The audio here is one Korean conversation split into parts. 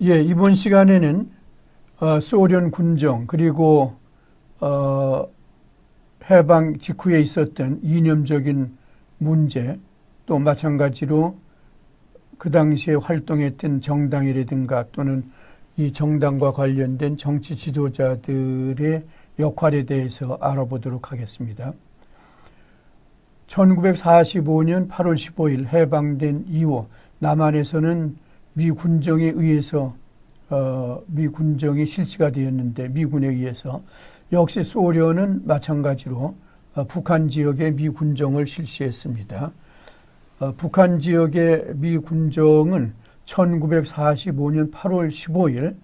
예, 이번 시간에는 소련 군정 그리고 해방 직후에 있었던 이념적인 문제, 또 마찬가지로 그 당시에 활동했던 정당이라든가 또는 이 정당과 관련된 정치 지도자들의 역할에 대해서 알아보도록 하겠습니다. 1945년 8월 15일 해방된 이후 남한에서는 미 군정에 의해서 미 군정이 실시가 되었는데, 미군에 의해서 역시 소련은 마찬가지로 북한 지역에 미 군정을 실시했습니다. 북한 지역의 미 군정은 1945년 8월 15일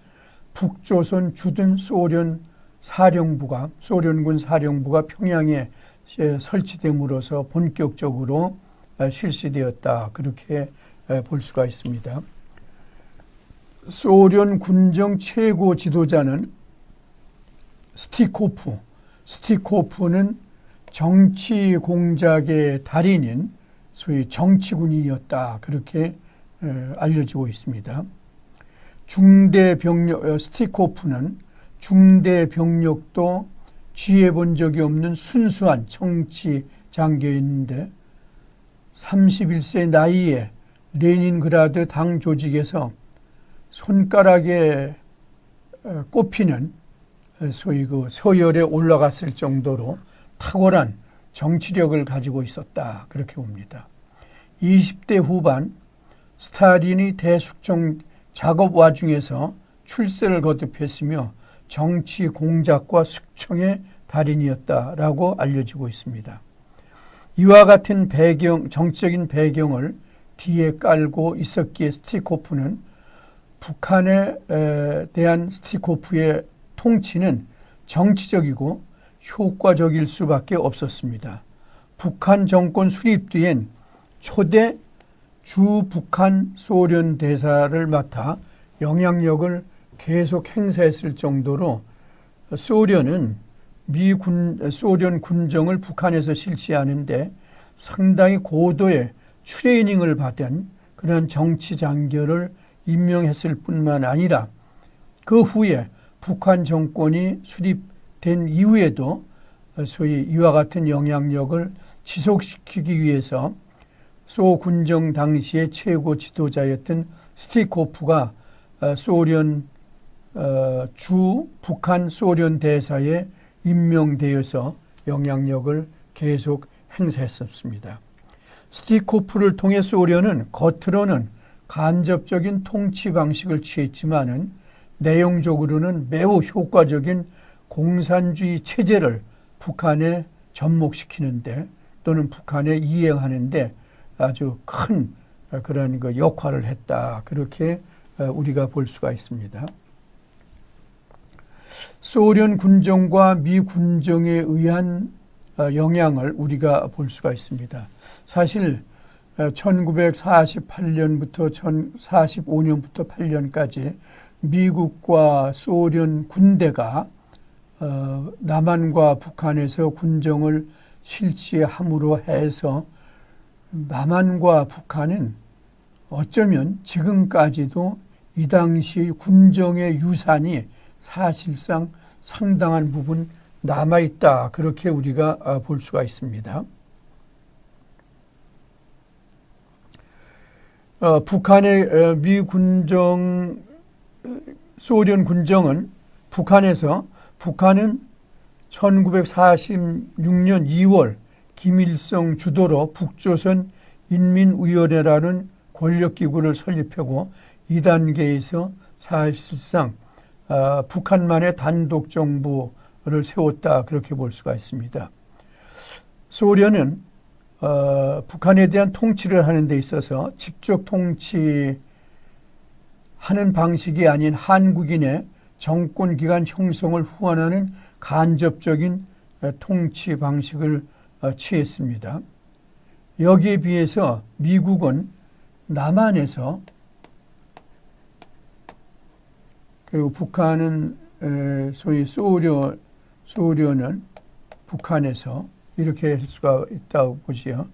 북조선 주둔 소련군 사령부가 평양에 설치됨으로써 본격적으로 실시되었다, 그렇게 볼 수가 있습니다. 소련 군정 최고 지도자는 스티코프는 정치 공작의 달인인 소위 정치군인이었다, 그렇게 알려지고 있습니다. 스티코프는 중대 병력도 취해본 적이 없는 순수한 정치 장교였는데 31세 나이에 레닌그라드 당 조직에서 손가락에 꼽히는 소위 그 서열에 올라갔을 정도로 탁월한 정치력을 가지고 있었다, 그렇게 봅니다. 20대 후반 스탈린이 대숙청 작업 와중에서 출세를 거듭했으며 정치 공작과 숙청의 달인이었다라고 알려지고 있습니다. 이와 같은 정치적인 배경을 뒤에 깔고 있었기에 스티코프는 북한에 대한 스티코프의 통치는 정치적이고 효과적일 수밖에 없었습니다. 북한 정권 수립 뒤엔 초대 주 북한 소련 대사를 맡아 영향력을 계속 행사했을 정도로 소련은 소련 군정을 북한에서 실시하는데 상당히 고도의 트레이닝을 받은 그런 정치 장교를 임명했을 뿐만 아니라 그 후에 북한 정권이 수립된 이후에도 소위 이와 같은 영향력을 지속시키기 위해서 소 군정 당시의 최고 지도자였던 스티코프가 소련 주 북한 소련 대사에 임명되어서 영향력을 계속 행사했었습니다. 스티코프를 통해 소련은 겉으로는 간접적인 통치 방식을 취했지만은 내용적으로는 매우 효과적인 공산주의 체제를 북한에 접목시키는데 또는 북한에 이행하는데 아주 큰 그런 그 역할을 했다, 그렇게 우리가 볼 수가 있습니다. 소련 군정과 미 군정에 의한 영향을 우리가 볼 수가 있습니다. 사실 1948년부터 1945년부터 8년까지 미국과 소련 군대가 남한과 북한에서 군정을 실시함으로 해서 남한과 북한은 어쩌면 지금까지도 이 당시 군정의 유산이 사실상 상당한 부분 남아있다, 그렇게 우리가 볼 수가 있습니다. 북한의 미 군정, 소련 군정은 북한은 1946년 2월 김일성 주도로 북조선 인민위원회라는 권력기구를 설립하고 이 단계에서 사실상 북한만의 단독 정부를 세웠다, 그렇게 볼 수가 있습니다. 소련은 북한에 대한 통치를 하는 데 있어서 직접 통치하는 방식이 아닌 한국인의 정권기관 형성을 후원하는 간접적인 통치 방식을 취했습니다. 여기에 비해서 미국은 남한에서, 그리고 북한은 소위 소련은 북한에서, 이렇게 할 수가 있다고 보지요.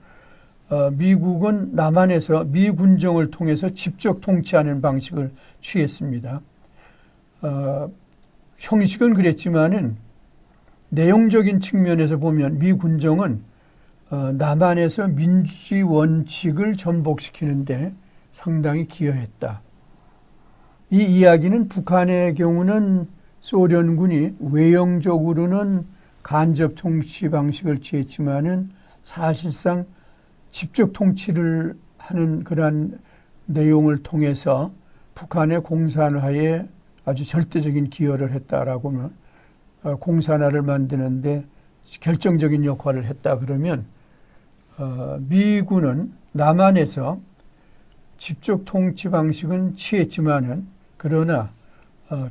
미국은 남한에서 미군정을 통해서 직접 통치하는 방식을 취했습니다. 형식은 그랬지만은 내용적인 측면에서 보면 미군정은 남한에서 민주주의 원칙을 전복시키는데 상당히 기여했다. 이 이야기는 북한의 경우는 소련군이 외형적으로는 간접 통치 방식을 취했지만은 사실상 직접 통치를 하는 그러한 내용을 통해서 북한의 공산화에 아주 절대적인 기여를 했다라고 하면 공산화를 만드는데 결정적인 역할을 했다 그러면 미군은 남한에서 직접 통치 방식은 취했지만은 그러나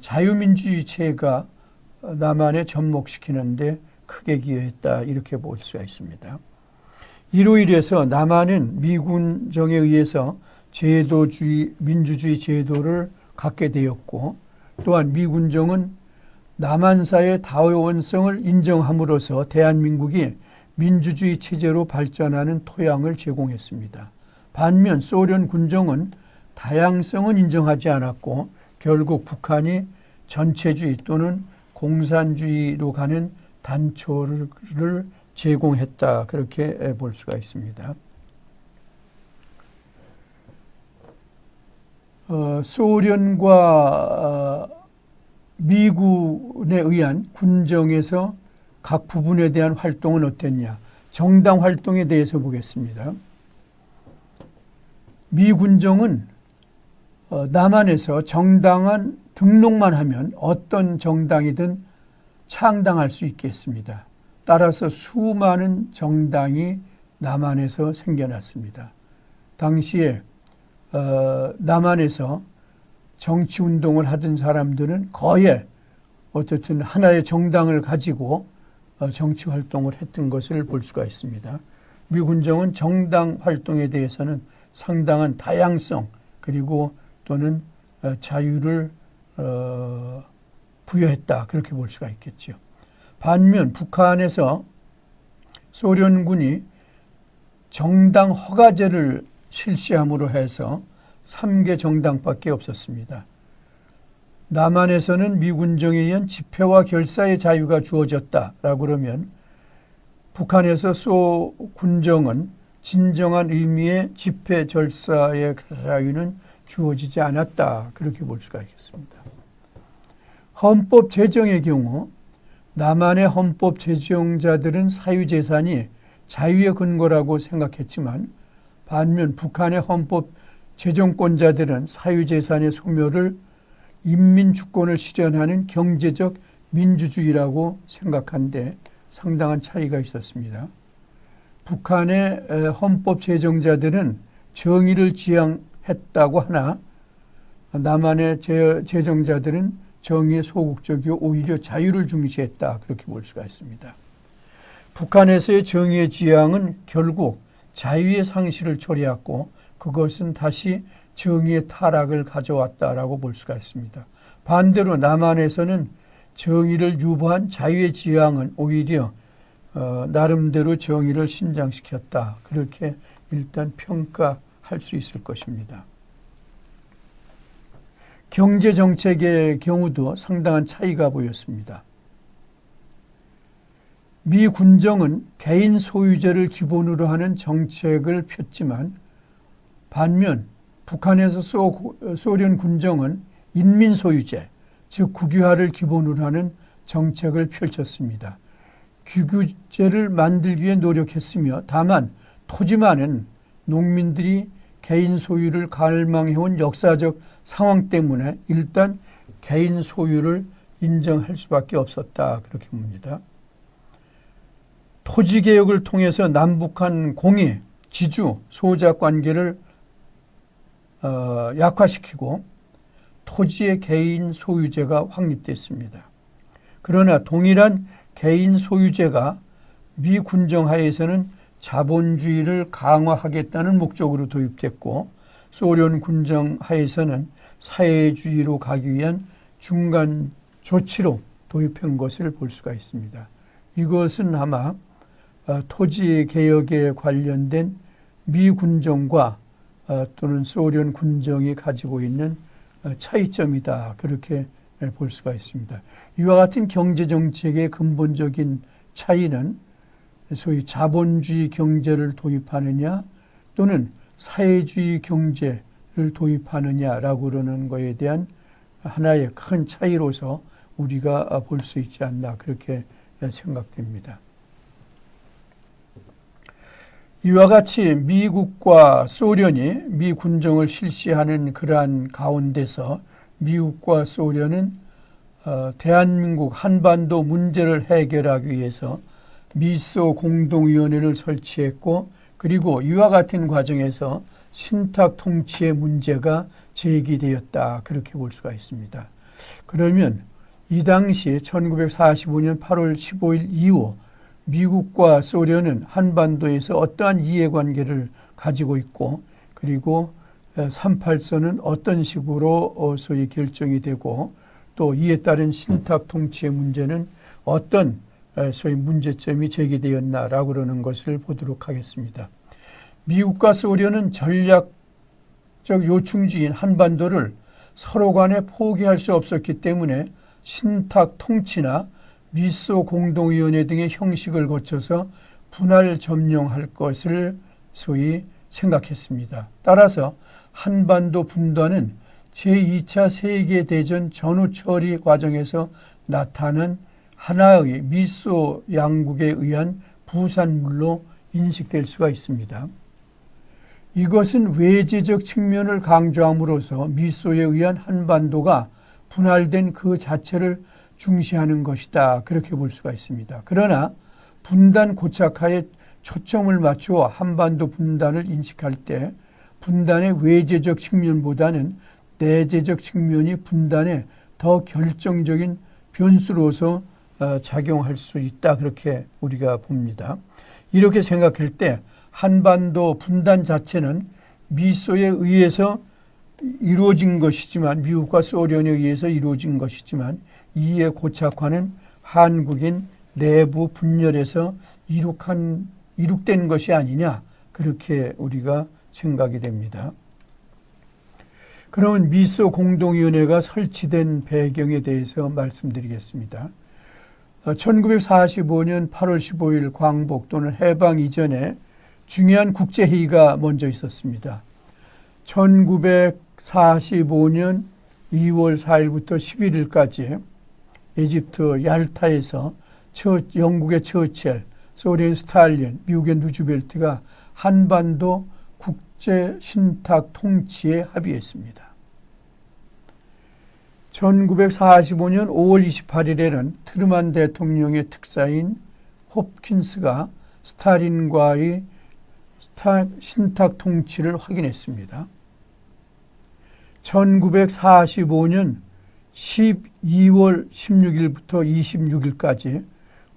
자유민주주의 체가 남한에 접목시키는데 크게 기여했다 이렇게 볼 수가 있습니다. 이로 인해서 남한은 미군정에 의해서 제도주의, 민주주의 제도를 갖게 되었고 또한 미군정은 남한사의 다원성을 인정함으로써 대한민국이 민주주의 체제로 발전하는 토양을 제공했습니다. 반면 소련 군정은 다양성은 인정하지 않았고 결국 북한이 전체주의 또는 공산주의로 가는 단초를 제공했다 그렇게 볼 수가 있습니다. 소련과 미군에 의한 군정에서 각 부분에 대한 활동은 어땠냐? 정당 활동에 대해서 보겠습니다. 미군정은 남한에서 정당한 등록만 하면 어떤 정당이든 창당할 수 있겠습니다. 따라서 수많은 정당이 남한에서 생겨났습니다. 당시에 남한에서 정치운동을 하던 사람들은 거의 어쨌든 하나의 정당을 가지고 정치활동을 했던 것을 볼 수가 있습니다. 미군정은 정당 활동에 대해서는 상당한 다양성 그리고 또는 자유를 부여했다 그렇게 볼 수가 있겠죠. 반면 북한에서 소련군이 정당 허가제를 실시함으로 해서 3개 정당밖에 없었습니다. 남한에서는 미군정에 의한 집회와 결사의 자유가 주어졌다라고 그러면 북한에서 소군정은 진정한 의미의 집회 결사의 자유는 주어지지 않았다 그렇게 볼 수가 있겠습니다. 헌법 제정의 경우 남한의 헌법 제정자들은 사유재산이 자유의 근거라고 생각했지만 반면 북한의 헌법 제정권자들은 사유재산의 소멸을 인민주권을 실현하는 경제적 민주주의라고 생각한데 상당한 차이가 있었습니다. 북한의 헌법 제정자들은 정의를 지향했다고 하나 남한의 제정자들은 정의에 소극적이고 오히려 자유를 중시했다 그렇게 볼 수가 있습니다. 북한에서의 정의의 지향은 결국 자유의 상실을 초래했고 그것은 다시 정의의 타락을 가져왔다라고 볼 수가 있습니다. 반대로 남한에서는 정의를 유보한 자유의 지향은 오히려 나름대로 정의를 신장시켰다. 그렇게 일단 평가할 수 있을 것입니다. 경제정책의 경우도 상당한 차이가 보였습니다. 미 군정은 개인 소유제를 기본으로 하는 정책을 폈지만 반면 북한에서 소련 군정은 인민 소유제, 즉 국유화를 기본으로 하는 정책을 펼쳤습니다. 국유제를 만들기 위해 노력했으며 다만 토지만은 농민들이 개인 소유를 갈망해온 역사적 상황 때문에 일단 개인 소유를 인정할 수밖에 없었다 그렇게 봅니다. 토지개혁을 통해서 남북한 공예, 지주, 소작 관계를 약화시키고 토지의 개인 소유제가 확립됐습니다. 그러나 동일한 개인 소유제가 미 군정 하에서는 자본주의를 강화하겠다는 목적으로 도입됐고 소련 군정 하에서는 사회주의로 가기 위한 중간 조치로 도입한 것을 볼 수가 있습니다. 이것은 아마 토지 개혁에 관련된 미 군정과 또는 소련 군정이 가지고 있는 차이점이다. 그렇게 볼 수가 있습니다. 이와 같은 경제정책의 근본적인 차이는 소위 자본주의 경제를 도입하느냐 또는 사회주의 경제를 도입하느냐라고 그러는 것에 대한 하나의 큰 차이로서 우리가 볼 수 있지 않나 그렇게 생각됩니다. 이와 같이 미국과 소련이 미 군정을 실시하는 그러한 가운데서 미국과 소련은 대한민국 한반도 문제를 해결하기 위해서 미소 공동위원회를 설치했고 그리고 이와 같은 과정에서 신탁 통치의 문제가 제기되었다. 그렇게 볼 수가 있습니다. 그러면 이 당시 1945년 8월 15일 이후 미국과 소련은 한반도에서 어떠한 이해관계를 가지고 있고 그리고 38선은 어떤 식으로 소위 결정이 되고 또 이에 따른 신탁 통치의 문제는 어떤 소위 문제점이 제기되었나라고 그러는 것을 보도록 하겠습니다. 미국과 소련은 전략적 요충지인 한반도를 서로 간에 포기할 수 없었기 때문에 신탁 통치나 미소 공동위원회 등의 형식을 거쳐서 분할 점령할 것을 소위 생각했습니다. 따라서 한반도 분단은 제2차 세계대전 전후 처리 과정에서 나타난 하나의 미소 양국에 의한 부산물로 인식될 수가 있습니다. 이것은 외제적 측면을 강조함으로써 미소에 의한 한반도가 분할된 그 자체를 중시하는 것이다. 그렇게 볼 수가 있습니다. 그러나 분단 고착화에 초점을 맞추어 한반도 분단을 인식할 때 분단의 외제적 측면보다는 내재적 측면이 분단의 더 결정적인 변수로서 작용할 수 있다. 그렇게 우리가 봅니다. 이렇게 생각할 때 한반도 분단 자체는 미소에 의해서 이루어진 것이지만 미국과 소련에 의해서 이루어진 것이지만 이의 고착화는 한국인 내부 분열에서 이룩된 것이 아니냐 그렇게 우리가 생각이 됩니다. 그러면 미소 공동위원회가 설치된 배경에 대해서 말씀드리겠습니다. 1945년 8월 15일 광복 또는 해방 이전에 중요한 국제회의가 먼저 있었습니다. 1945년 2월 4일부터 11일까지 이집트 얄타에서 영국의 처칠, 소련 스탈린, 미국의 누즈벨트가 한반도 국제 신탁 통치에 합의했습니다. 1945년 5월 28일에는 트루만 대통령의 특사인 홉킨스가 스탈린과의 신탁 통치를 확인했습니다. 1945년 12월 16일부터 26일까지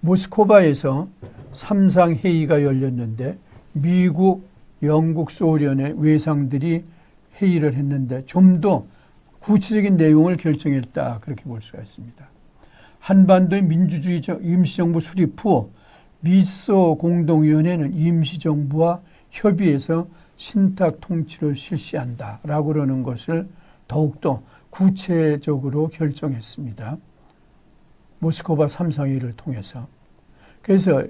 모스크바에서 삼상회의가 열렸는데 미국, 영국, 소련의 외상들이 회의를 했는데 좀 더 구체적인 내용을 결정했다. 그렇게 볼 수가 있습니다. 한반도의 민주주의 임시정부 수립 후 미소 공동위원회는 임시정부와 협의해서 신탁 통치를 실시한다라고 그러는 것을 더욱더 구체적으로 결정했습니다. 모스크바 삼상회의를 통해서. 그래서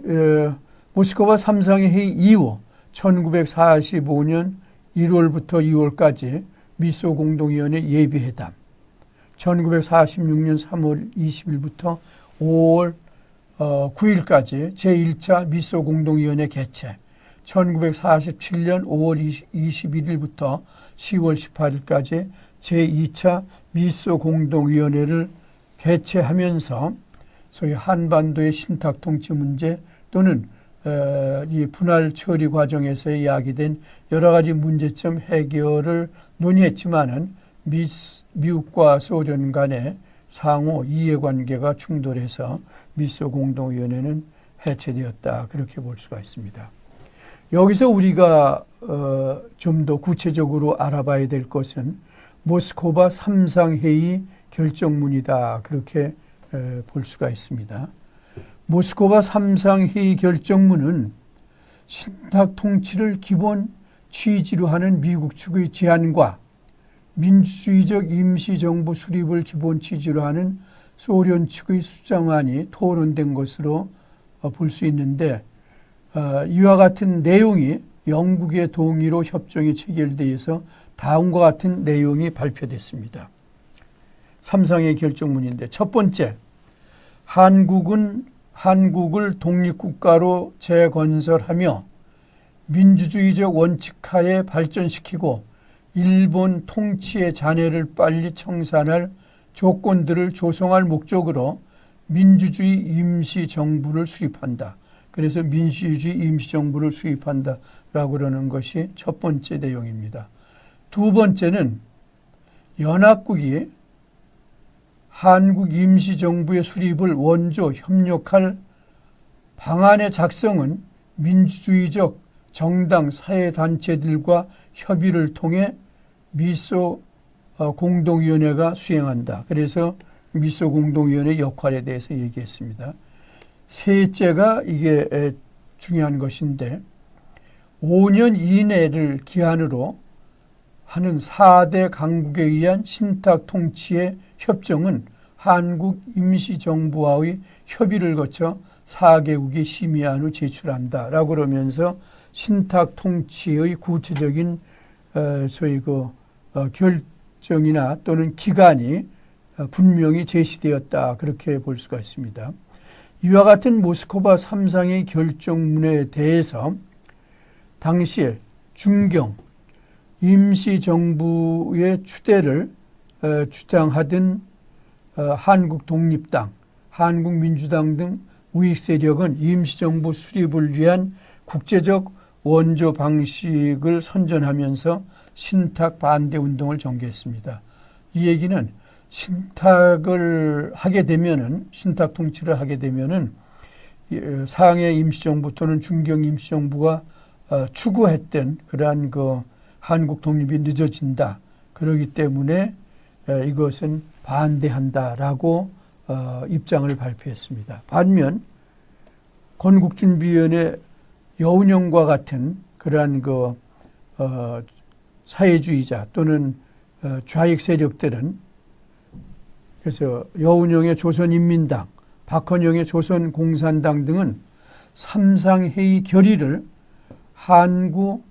모스크바 삼상회의 이후 1945년 1월부터 2월까지 미소 공동위원회 예비회담, 1946년 3월 20일부터 5월 9일까지 제1차 미소 공동위원회 개최, 1947년 5월 21일부터 10월 18일까지 제2차 미소 공동위원회를 개최하면서 소위 한반도의 신탁 통치 문제 또는 이 분할 처리 과정에서 이야기된 여러 가지 문제점 해결을 논의했지만은 미국과 소련 간의 상호 이해관계가 충돌해서 미소 공동위원회는 해체되었다. 그렇게 볼 수가 있습니다. 여기서 우리가 좀 더 구체적으로 알아봐야 될 것은 모스크바 삼상회의 결정문이다. 그렇게 볼 수가 있습니다. 모스크바 삼상회의 결정문은 신탁 통치를 기본 취지로 하는 미국 측의 제안과 민주주의적 임시정부 수립을 기본 취지로 하는 소련 측의 수정안이 토론된 것으로 볼 수 있는데, 이와 같은 내용이 영국의 동의로 협정이 체결되어서 다음과 같은 내용이 발표됐습니다. 3상의 결정문인데, 첫 번째, 한국을 독립국가로 재건설하며 민주주의적 원칙하에 발전시키고 일본 통치의 잔해를 빨리 청산할 조건들을 조성할 목적으로 민주주의 임시정부를 수립한다. 그래서 민주주의 임시정부를 수립한다라고 그러는 것이 첫 번째 내용입니다. 두 번째는 연합국이 한국 임시정부의 수립을 원조 협력할 방안의 작성은 민주주의적 정당 사회단체들과 협의를 통해 미소 공동위원회가 수행한다. 그래서 미소 공동위원회 역할에 대해서 얘기했습니다. 셋째가 이게 중요한 것인데 5년 이내를 기한으로 하는 4대 강국에 의한 신탁 통치의 협정은 한국 임시정부와의 협의를 거쳐 4개국이 심의한 후 제출한다라고 그러면서 신탁 통치의 구체적인 소위 결정이나 또는 기간이 분명히 제시되었다, 그렇게 볼 수가 있습니다. 이와 같은 모스크바 3상의 결정문에 대해서 당시에 중경 임시정부의 추대를 주장하던 한국독립당, 한국민주당 등 우익세력은 임시정부 수립을 위한 국제적 원조 방식을 선전하면서 신탁 반대 운동을 전개했습니다. 이 얘기는 신탁 통치를 하게 되면은 상해 임시정부 또는 중경 임시정부가 추구했던 그러한 한국 독립이 늦어진다. 그렇기 때문에 이것은 반대한다라고 입장을 발표했습니다. 반면 건국준비위원회 여운형과 같은 그러한 사회주의자 또는 좌익 세력들은, 그래서 여운형의 조선인민당, 박헌영의 조선공산당 등은 삼상회의 결의를 한국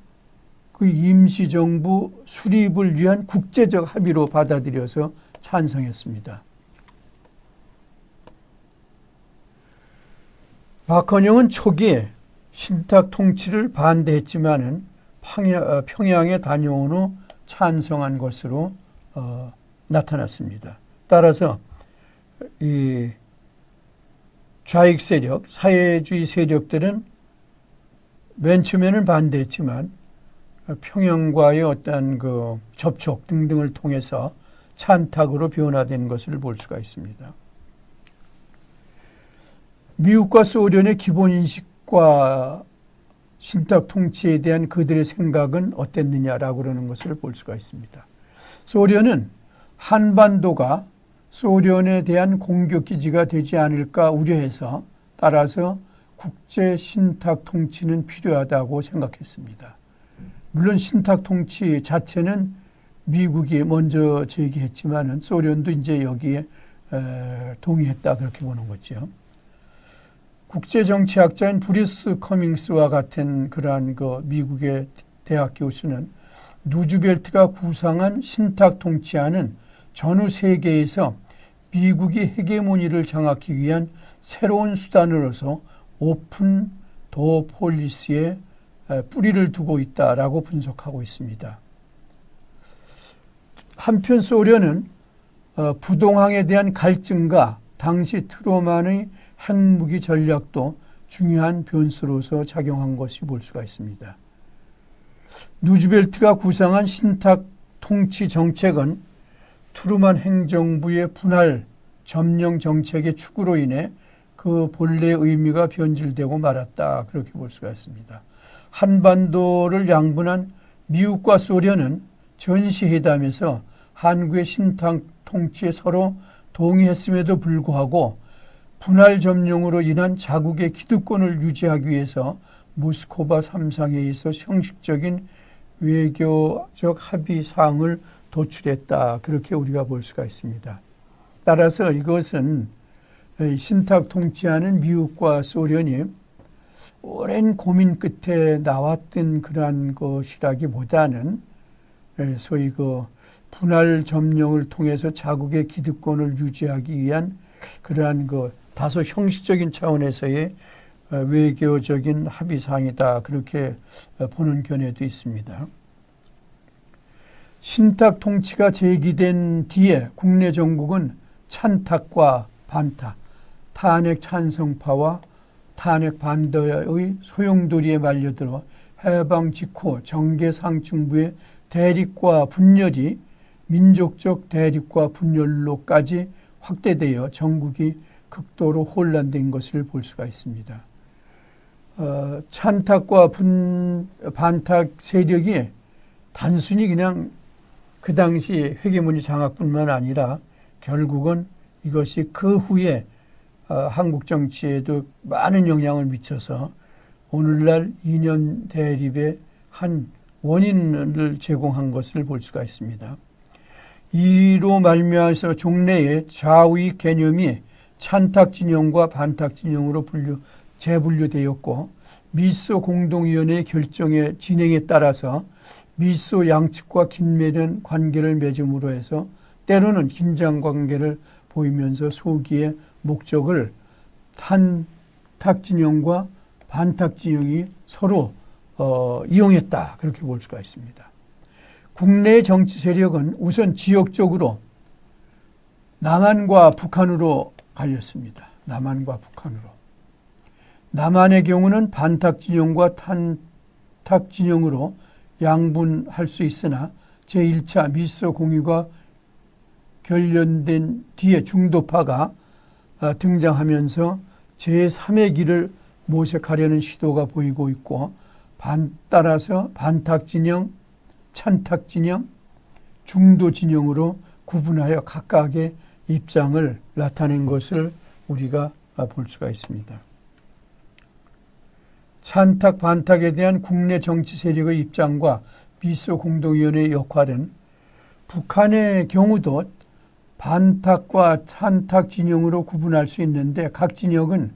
임시정부 수립을 위한 국제적 합의로 받아들여서 찬성했습니다. 박헌영은 초기에 신탁 통치를 반대했지만은 평양에 다녀온 후 찬성한 것으로 나타났습니다. 따라서 이 좌익 세력, 사회주의 세력들은 맨 처음에는 반대했지만 평양과의 어떤 접촉 등등을 통해서 찬탁으로 변화된 것을 볼 수가 있습니다. 미국과 소련의 기본 인식과 신탁 통치에 대한 그들의 생각은 어땠느냐라고 그러는 것을 볼 수가 있습니다. 소련은 한반도가 소련에 대한 공격기지가 되지 않을까 우려해서, 따라서 국제 신탁 통치는 필요하다고 생각했습니다. 물론 신탁 통치 자체는 미국이 먼저 제기했지만은 소련도 이제 여기에 동의했다, 그렇게 보는 거죠. 국제정치학자인 브루스 커밍스와 같은 그러한 미국의 대학 교수는 루즈벨트가 구상한 신탁 통치안은 전후 세계에서 미국이 헤게모니를 장악하기 위한 새로운 수단으로서 오픈 도어 폴리시에 뿌리를 두고 있다라고 분석하고 있습니다. 한편 소련은 부동항에 대한 갈증과 당시 트루먼의 핵무기 전략도 중요한 변수로서 작용한 것이 볼 수가 있습니다. 루즈벨트가 구상한 신탁 통치 정책은 트루먼 행정부의 분할 점령 정책의 축으로 인해 그 본래의 의미가 변질되고 말았다, 그렇게 볼 수가 있습니다. 한반도를 양분한 미국과 소련은 전시회담에서 한국의 신탁 통치에 서로 동의했음에도 불구하고 분할 점령으로 인한 자국의 기득권을 유지하기 위해서 모스크바 3상회의에서 형식적인 외교적 합의 사항을 도출했다. 그렇게 우리가 볼 수가 있습니다. 따라서 이것은 신탁 통치하는 미국과 소련이 오랜 고민 끝에 나왔던 그러한 것이라기보다는 소위 분할 점령을 통해서 자국의 기득권을 유지하기 위한 그러한 다소 형식적인 차원에서의 외교적인 합의사항이다. 그렇게 보는 견해도 있습니다. 신탁 통치가 제기된 뒤에 국내 정국은 찬탁과 반탁, 탄핵 찬성파와 탄핵 반대의 소용돌이에 말려들어 해방 직후 정계상층부의 대립과 분열이 민족적 대립과 분열로까지 확대되어 전국이 극도로 혼란된 것을 볼 수가 있습니다. 찬탁과 반탁 세력이 단순히 그냥 그 당시 회계문이 장악뿐만 아니라 결국은 이것이 그 후에 한국 정치에도 많은 영향을 미쳐서 오늘날 이념 대립의 한 원인을 제공한 것을 볼 수가 있습니다. 이로 말미암아서 종래의 좌우의 개념이 찬탁 진영과 반탁 진영으로 재분류되었고 미소 공동위원회 결정의 진행에 따라서 미소 양측과 긴밀한 관계를 맺음으로 해서 때로는 긴장 관계를 보이면서 소기의 목적을 찬탁 진영과 반탁 진영이 서로 이용했다. 그렇게 볼 수가 있습니다. 국내 정치 세력은 우선 지역적으로 남한과 북한으로 갈렸습니다. 남한과 북한으로. 남한의 경우는 반탁 진영과 탄탁 진영으로 양분할 수 있으나 제1차 미소 공유가 결연된 뒤에 중도파가 등장하면서 제3의 길을 모색하려는 시도가 보이고 있고 따라서 반탁 진영, 찬탁 진영, 중도 진영으로 구분하여 각각의 입장을 나타낸 것을 우리가 볼 수가 있습니다. 찬탁, 반탁에 대한 국내 정치 세력의 입장과 미소 공동위원회의 역할은 북한의 경우도 반탁과 찬탁 진영으로 구분할 수 있는데 각 진영은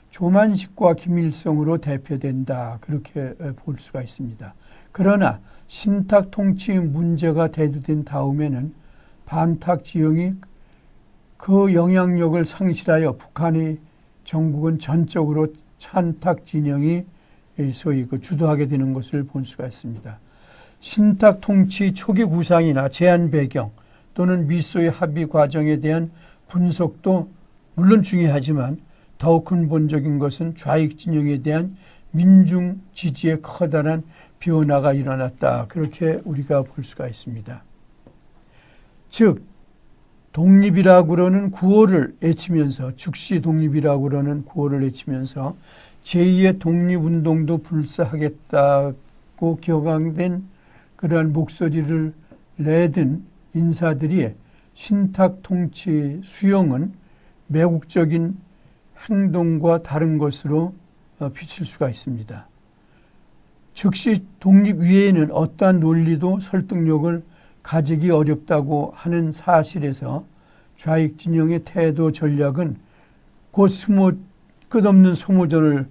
조만식과 김일성으로 대표된다. 그렇게 볼 수가 있습니다. 그러나 신탁 통치 문제가 대두된 다음에는 반탁 진영이 그 영향력을 상실하여 북한의 정국은 전적으로 찬탁 진영이 소위 주도하게 되는 것을 볼 수가 있습니다. 신탁 통치 초기 구상이나 제안 배경 또는 미소의 합의 과정에 대한 분석도 물론 중요하지만 더욱 근본적인 것은 좌익 진영에 대한 민중 지지에 커다란 변화가 일어났다. 그렇게 우리가 볼 수가 있습니다. 즉 독립이라고 그러는 구호를 외치면서 즉시 독립이라고 그러는 구호를 외치면서 제2의 독립운동도 불사하겠다고 격앙된 그러한 목소리를 내든 인사들이 신탁 통치 수용은 매국적인 행동과 다른 것으로 비칠 수가 있습니다. 즉시 독립 위에는 어떠한 논리도 설득력을 가지기 어렵다고 하는 사실에서 좌익 진영의 태도 전략은 곧 끝없는 소모전을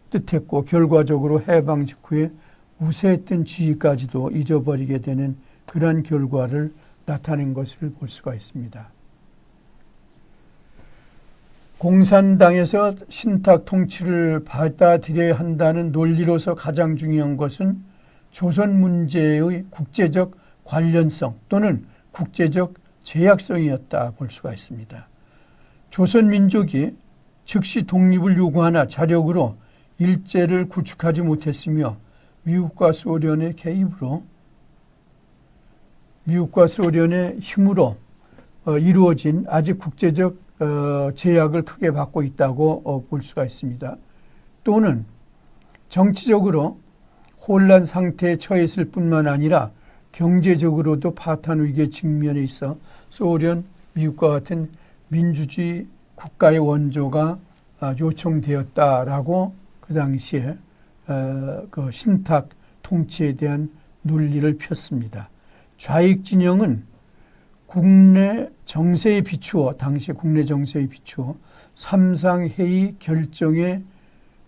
뜻했고 결과적으로 해방 직후에 우세했던 지위까지도 잊어버리게 되는 그러한 결과를 나타낸 것을 볼 수가 있습니다. 공산당에서 신탁 통치를 받아들여야 한다는 논리로서 가장 중요한 것은 조선 문제의 국제적 관련성 또는 국제적 제약성이었다 볼 수가 있습니다. 조선 민족이 즉시 독립을 요구하나 자력으로 일제를 구축하지 못했으며 미국과 소련의 개입으로 미국과 소련의 힘으로 이루어진 아직 국제적 제약을 크게 받고 있다고 볼 수가 있습니다. 또는 정치적으로 혼란 상태에 처했을 뿐만 아니라 경제적으로도 파탄 위기에 직면해 있어 소련, 미국과 같은 민주주의 국가의 원조가 요청되었다라고 그 당시에 그 신탁 통치에 대한 논리를 폈습니다. 좌익 진영은 국내 정세에 비추어 당시 국내 정세에 비추어 삼상회의 결정에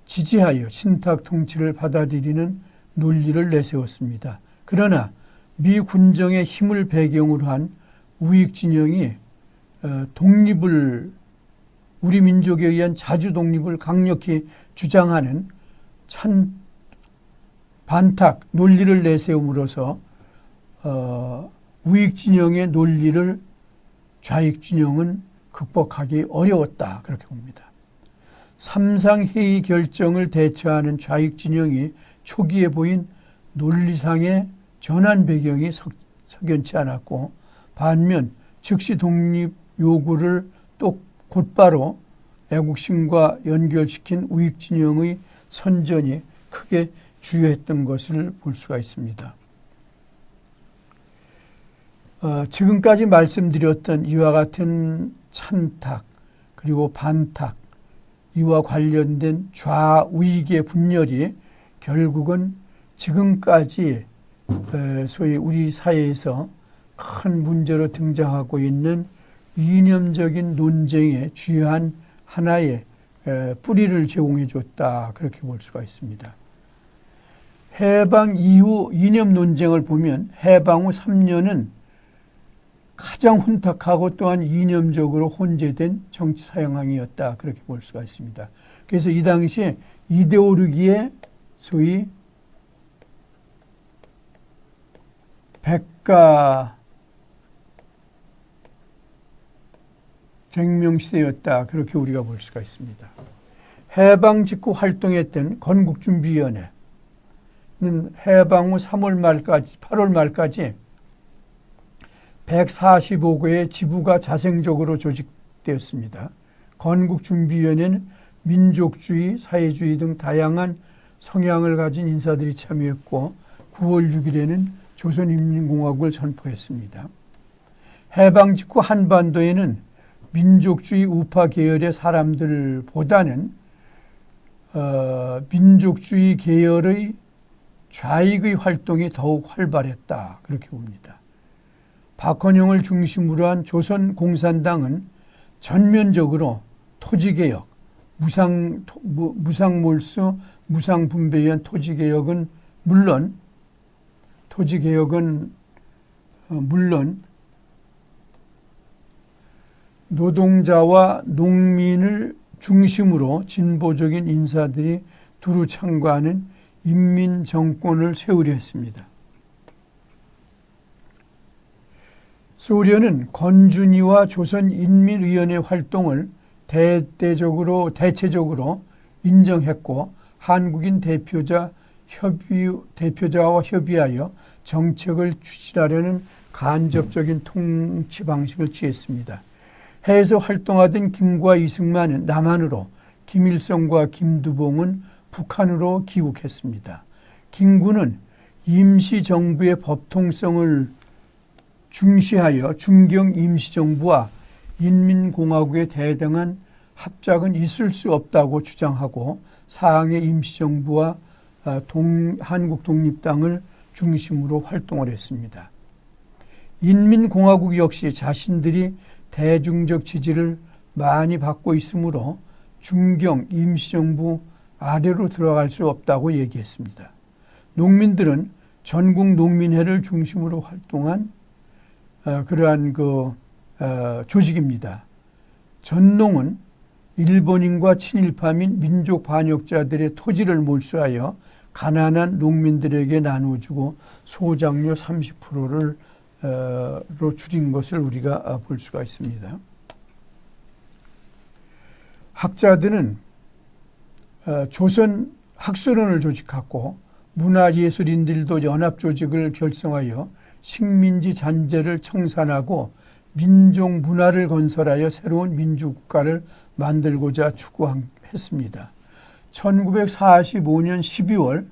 지지하여 신탁 통치를 받아들이는 논리를 내세웠습니다. 그러나 미 군정의 힘을 배경으로 한 우익 진영이 독립을 우리 민족에 의한 자주 독립을 강력히 주장하는 반탁 논리를 내세움으로써 우익 진영의 논리를 좌익 진영은 극복하기 어려웠다 그렇게 봅니다. 삼상회의 결정을 대처하는 좌익 진영이 초기에 보인 논리상의 전환 배경이 석연치 않았고 반면 즉시 독립 요구를 또 곧바로 애국심과 연결시킨 우익 진영의 선전이 크게 주요했던 것을 볼 수가 있습니다. 지금까지 말씀드렸던 이와 같은 찬탁 그리고 반탁 이와 관련된 좌우익의 분열이 결국은 지금까지 소위 우리 사회에서 큰 문제로 등장하고 있는 이념적인 논쟁의 주요한 하나의 뿌리를 제공해 줬다 그렇게 볼 수가 있습니다. 해방 이후 이념 논쟁을 보면 해방 후 3년은 가장 혼탁하고 또한 이념적으로 혼재된 정치 상황이었다 그렇게 볼 수가 있습니다. 그래서 이 당시에 이데올로기의 소위 백가 쟁명 시대였다 그렇게 우리가 볼 수가 있습니다. 해방 직후 활동했던 건국준비위원회는 해방 후 3월 말까지 8월 말까지 145개의 지부가 자생적으로 조직되었습니다. 건국준비위원회는 민족주의, 사회주의 등 다양한 성향을 가진 인사들이 참여했고 9월 6일에는 조선인민공화국을 선포했습니다. 해방 직후 한반도에는 민족주의 우파 계열의 사람들보다는 민족주의 계열의 좌익의 활동이 더욱 활발했다 그렇게 봅니다. 박헌영을 중심으로 한 조선공산당은 전면적으로 토지개혁, 무상몰수, 무상분배에 의한 토지개혁은 물론 노동자와 농민을 중심으로 진보적인 인사들이 두루 참가하는 인민정권을 세우려 했습니다. 소련은 건준이와 조선인민위원회 활동을 대체적으로 인정했고 한국인 대표자와 협의하여 정책을 추진하려는 간접적인 통치 방식을 취했습니다. 해에서 활동하던 김과 이승만은 남한으로, 김일성과 김두봉은 북한으로 귀국했습니다. 김구는 임시정부의 법통성을 중시하여 중경 임시정부와 인민공화국에 대등한 합작은 있을 수 없다고 주장하고 사항의 임시정부와 한국독립당을 중심으로 활동을 했습니다. 인민공화국 역시 자신들이 대중적 지지를 많이 받고 있으므로 중경 임시정부 아래로 들어갈 수 없다고 얘기했습니다. 농민들은 전국농민회를 중심으로 활동한 그러한 조직입니다. 전농은 일본인과 친일파 및 민족 반역자들의 토지를 몰수하여 가난한 농민들에게 나눠주고 소장료 30%를 로 줄인 것을 우리가 볼 수가 있습니다. 학자들은 조선 학술원을 조직하고 문화예술인들도 연합조직을 결성하여 식민지 잔재를 청산하고 민족 문화를 건설하여 새로운 민주국가를 만들고자 추구했습니다. 1945년 12월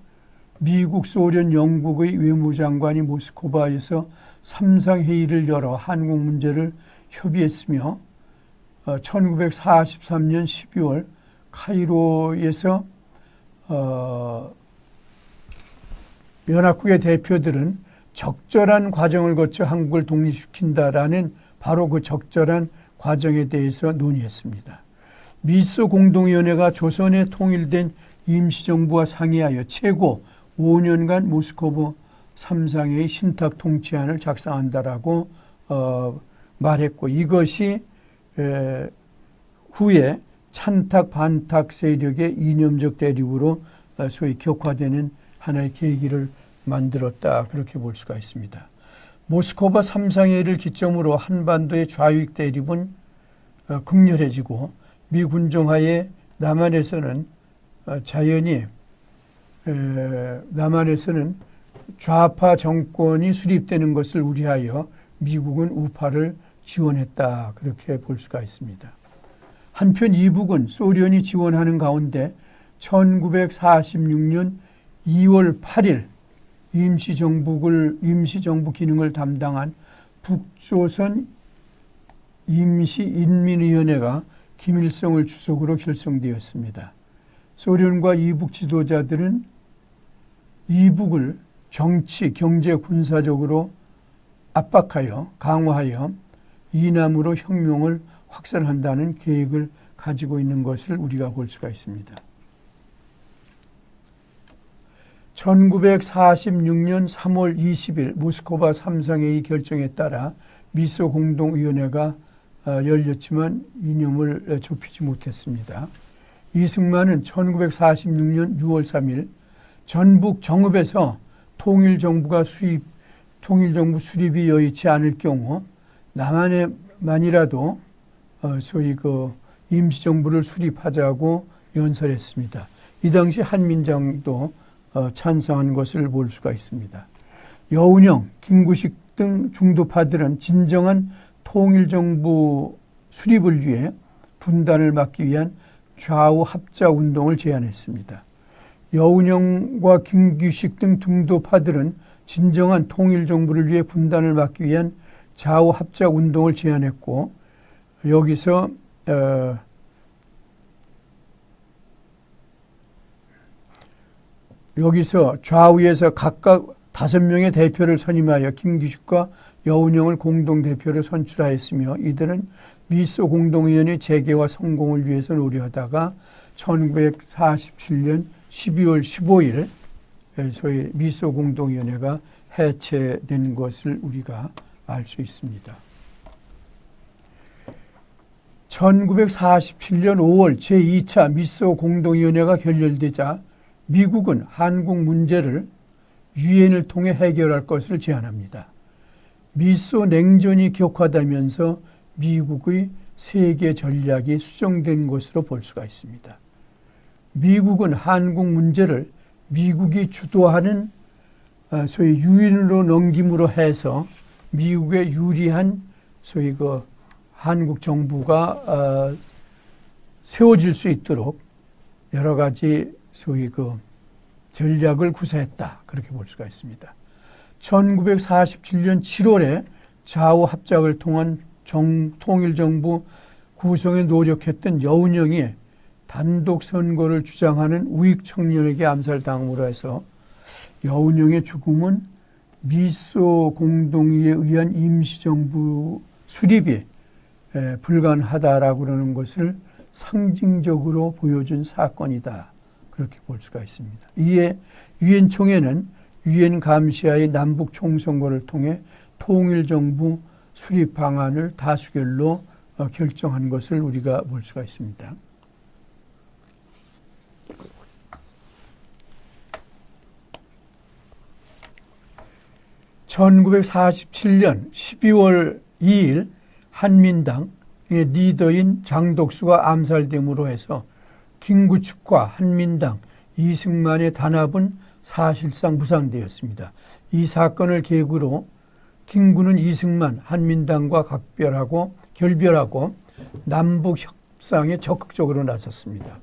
미국, 소련, 영국의 외무장관이 모스크바에서 삼상회의를 열어 한국 문제를 협의했으며 1943년 12월 카이로에서 연합국의 대표들은 적절한 과정을 거쳐 한국을 독립시킨다라는 바로 그 적절한 과정에 대해서 논의했습니다. 미소 공동위원회가 조선에 통일된 임시정부와 상의하여 최고 5년간 모스크바 3상의 신탁 통치안을 작성한다라고 말했고, 이것이 후에 찬탁 반탁 세력의 이념적 대립으로 소위 격화되는 하나의 계기를 만들었다, 그렇게 볼 수가 있습니다. 모스크바 3상회의를 기점으로 한반도의 좌익 대립은 극렬해지고 미군정하에 남한에서는 자연히 남한에서는 좌파 정권이 수립되는 것을 우려하여 미국은 우파를 지원했다, 그렇게 볼 수가 있습니다. 한편 이북은 소련이 지원하는 가운데 1946년 2월 8일 임시정부 기능을 담당한 북조선 임시인민위원회가 김일성을 주석으로 결성되었습니다. 소련과 이북 지도자들은 이북을 정치, 경제, 군사적으로 압박하여 강화하여 이남으로 혁명을 확산한다는 계획을 가지고 있는 것을 우리가 볼 수가 있습니다. 1946년 3월 20일 모스크바 3상회의 결정에 따라 미소 공동위원회가 열렸지만 이념을 좁히지 못했습니다. 이승만은 1946년 6월 3일 전북 정읍에서 통일정부 수립이 여의치 않을 경우 남한에만이라도 소위 그 임시정부를 수립하자고 연설했습니다. 이 당시 한민정도 찬성한 것을 볼 수가 있습니다. 여운형, 김구식 등 중도파들은 진정한 통일정부 수립을 위해 분단을 막기 위한 좌우 합작 운동을 제안했습니다. 여운형과 김규식 등 중도파들은 진정한 통일정부를 위해 분단을 막기 위한 좌우 합작 운동을 제안했고, 여기서 좌우에서 각각 5명의 대표를 선임하여 김규식과 여운형을 공동대표로 선출하였으며, 이들은 미소 공동위원회 재개와 성공을 위해서 노력하다가 1947년 12월 15일 소위 미소 공동위원회가 해체된 것을 우리가 알 수 있습니다. 1947년 5월 제2차 미소 공동위원회가 결렬되자 미국은 한국 문제를 유엔을 통해 해결할 것을 제안합니다. 미소 냉전이 격화되면서 미국의 세계 전략이 수정된 것으로 볼 수가 있습니다. 미국은 한국 문제를 미국이 주도하는 소위 유엔으로 넘김으로 해서 미국에 유리한 소위 그 한국 정부가 세워질 수 있도록 여러 가지 소위 그 전략을 구사했다, 그렇게 볼 수가 있습니다. 1947년 7월에 좌우 합작을 통한 통일정부 구성에 노력했던 여운형이 단독 선거를 주장하는 우익 청년에게 암살당함으로 해서 여운형의 죽음은 미소 공동위에 의한 임시정부 수립이 불가능하다라고 그러는 것을 상징적으로 보여준 사건이다, 그렇게 볼 수가 있습니다. 이에 유엔 총회는 유엔 감시하의 남북 총선거를 통해 통일정부 수립 방안을 다수결로 결정한 것을 우리가 볼 수가 있습니다. (1947년 12월 2일) 한민당의 리더인 장덕수가 암살됨으로 해서 김구축과 한민당, 이승만의 단합은 사실상 무산되었습니다. 이 사건을 계기로 김구는 이승만, 한민당과 결별하고 남북 협상에 적극적으로 나섰습니다.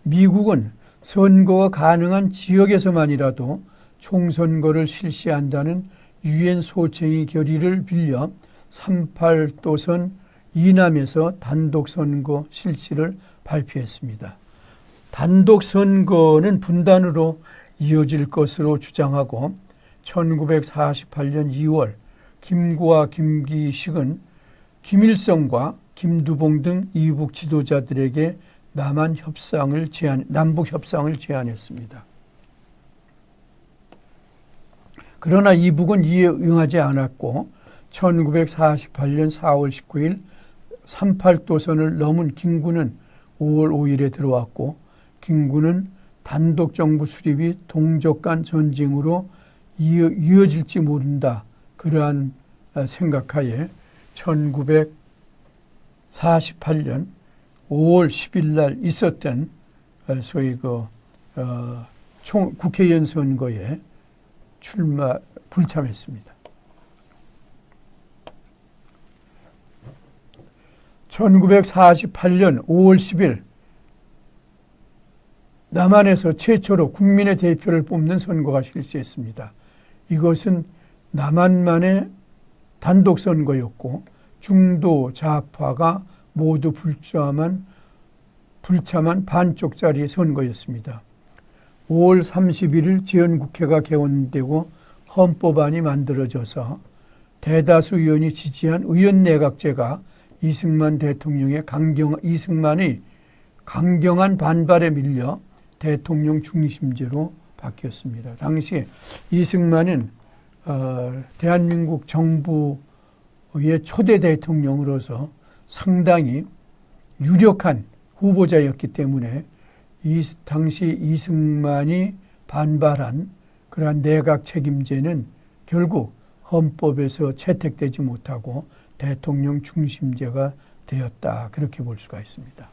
미국은 선거가 가능한 지역에서만이라도 총선거를 실시한다는 유엔 소청의 결의를 빌려 38도선 이남에서 단독선거 실시를 발표했습니다. 단독선거는 분단으로 이어질 것으로 주장하고 1948년 2월 김구와 김기식은 김일성과 김두봉 등 이북 지도자들에게 남북 협상을 제안했습니다. 그러나 이북은 이에 응하지 않았고 1948년 4월 19일 38도선을 넘은 김구는 5월 5일에 들어왔고 김구는 단독 정부 수립이 동족 간 전쟁으로 이어질지 모른다. 그러한 생각하에 1948년 5월 10일 날 있었던 소위 국회의원 선거에 불참했습니다. 1948년 5월 10일 남한에서 최초로 국민의 대표를 뽑는 선거가 실시했습니다. 이것은 남한만의 단독 선거였고 중도 좌파가 모두 불참한 반쪽짜리 선거였습니다. 5월 31일 제1국회가 개원되고 헌법안이 만들어져서 대다수 의원이 지지한 의원내각제가 이승만의 강경한 반발에 밀려 대통령 중심제로 바뀌었습니다. 당시 이승만은 대한민국 정부의 초대 대통령으로서 상당히 유력한 후보자였기 때문에 당시 이승만이 반발한 그러한 내각 책임제는 결국 헌법에서 채택되지 못하고 대통령 중심제가 되었다. 그렇게 볼 수가 있습니다.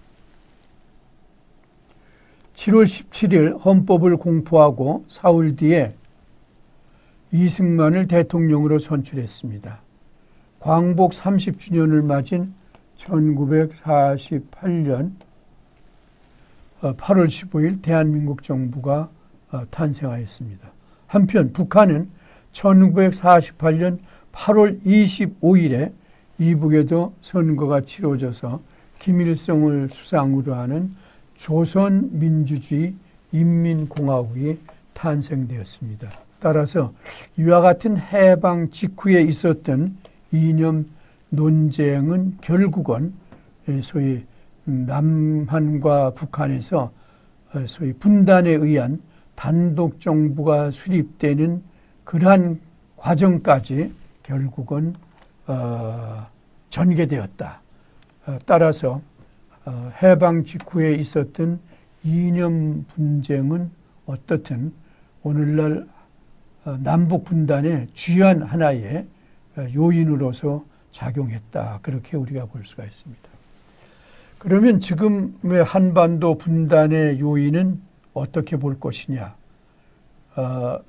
7월 17일 헌법을 공포하고 사흘 뒤에 이승만을 대통령으로 선출했습니다. 광복 30주년을 맞은 1948년 8월 15일 대한민국 정부가 탄생하였습니다. 한편 북한은 1948년 8월 25일에 이북에도 선거가 치러져서 김일성을 수상으로 하는 조선민주주의 인민공화국이 탄생되었습니다. 따라서 이와 같은 해방 직후에 있었던 이념 논쟁은 결국은 소위 남한과 북한에서 소위 분단에 의한 단독 정부가 수립되는 그러한 과정까지 결국은 전개되었다. 따라서 해방 직후에 있었던 이념 분쟁은 어떻든 오늘날 남북 분단의 주요한 하나의 요인으로서 작용했다. 그렇게 우리가 볼 수가 있습니다. 그러면 지금의 한반도 분단의 요인은 어떻게 볼 것이냐?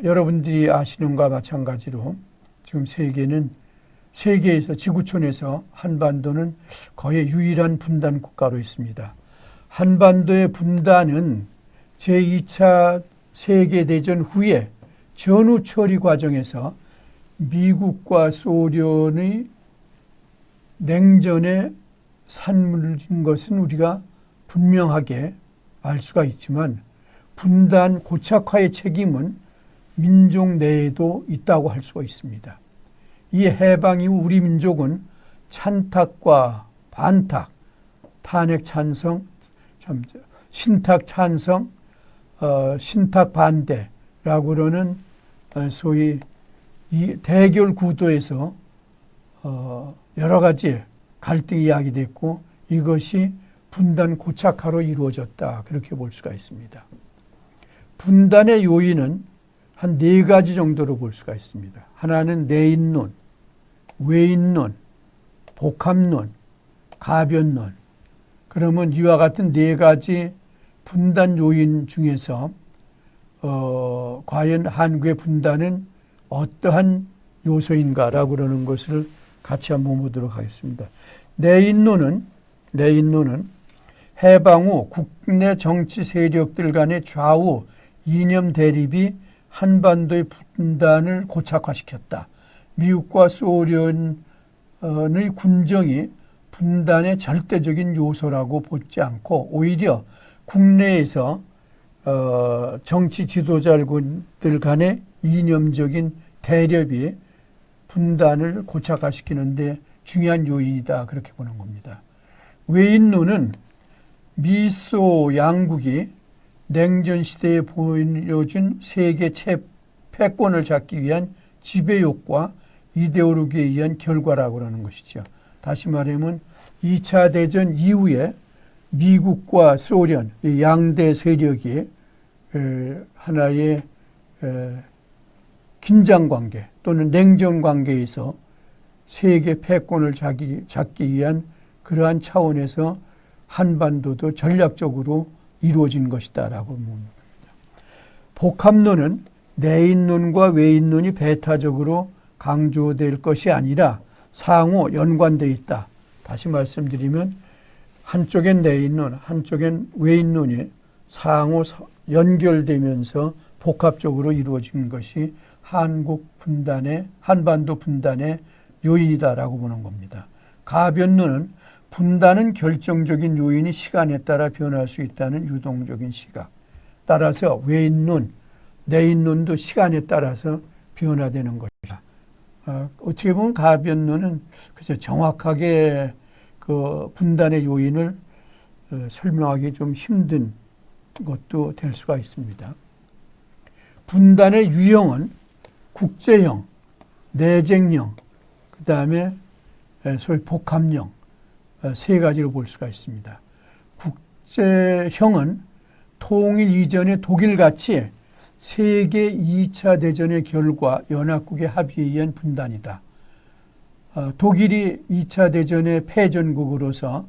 여러분들이 아시는 것과 마찬가지로 지금 세계에서 지구촌에서 한반도는 거의 유일한 분단 국가로 있습니다. 한반도의 분단은 제2차 세계대전 후에 전후 처리 과정에서 미국과 소련의 냉전의 산물인 것은 우리가 분명하게 알 수가 있지만 분단 고착화의 책임은 민족 내에도 있다고 할 수가 있습니다. 이 해방 이후 우리 민족은 찬탁과 반탁, 탄핵 찬성, 신탁 찬성, 신탁 반대라고 그러는 소위 이 대결 구도에서 여러 가지 갈등이 야기됐고 이것이 분단 고착화로 이루어졌다. 그렇게 볼 수가 있습니다. 분단의 요인은 한 4가지 정도로 볼 수가 있습니다. 하나는 내인론, 외인론, 복합론, 가변론. 그러면 이와 같은 4가지 분단 요인 중에서 과연 한국의 분단은 어떠한 요소인가라고 그러는 것을 같이 한번 보도록 하겠습니다. 내인론은 해방 후 국내 정치 세력들 간의 좌우 이념 대립이 한반도의 분단을 고착화시켰다. 미국과 소련의 군정이 분단의 절대적인 요소라고 보지 않고 오히려 국내에서 정치 지도자들 간의 이념적인 대립이 분단을 고착화시키는데 중요한 요인이다 그렇게 보는 겁니다. 외인론은 미소 양국이 냉전 시대에 보여준 세계 패권을 잡기 위한 지배욕과 이데올로기에 의한 결과라고 하는 것이죠. 다시 말하면 2차 대전 이후에 미국과 소련 양대 세력이 하나의 긴장관계 또는 냉전관계에서 세계 패권을 잡기 위한 그러한 차원에서 한반도도 전략적으로 이루어진 것이다라고 봅니다. 복합론은 내인론과 외인론이 배타적으로 강조될 것이 아니라 상호 연관되어 있다. 다시 말씀드리면 한쪽엔 내인론, 한쪽엔 외인론이 상호 연결되면서 복합적으로 이루어진 것이 한반도 분단의 요인이다라고 보는 겁니다. 가변론은 분단은 결정적인 요인이 시간에 따라 변할 수 있다는 유동적인 시각. 따라서 외인론, 내인론도 시간에 따라서 변화되는 것이다. 어떻게 보면 가변론은 그래서 정확하게 그 분단의 요인을 설명하기 좀 힘든 것도 될 수가 있습니다. 분단의 유형은 국제형, 내쟁형, 그 다음에 소위 복합형 세 가지로 볼 수가 있습니다. 국제형은 통일 이전의 독일같이 세계 2차 대전의 결과 연합국의 합의에 의한 분단이다. 독일이 2차 대전의 패전국으로서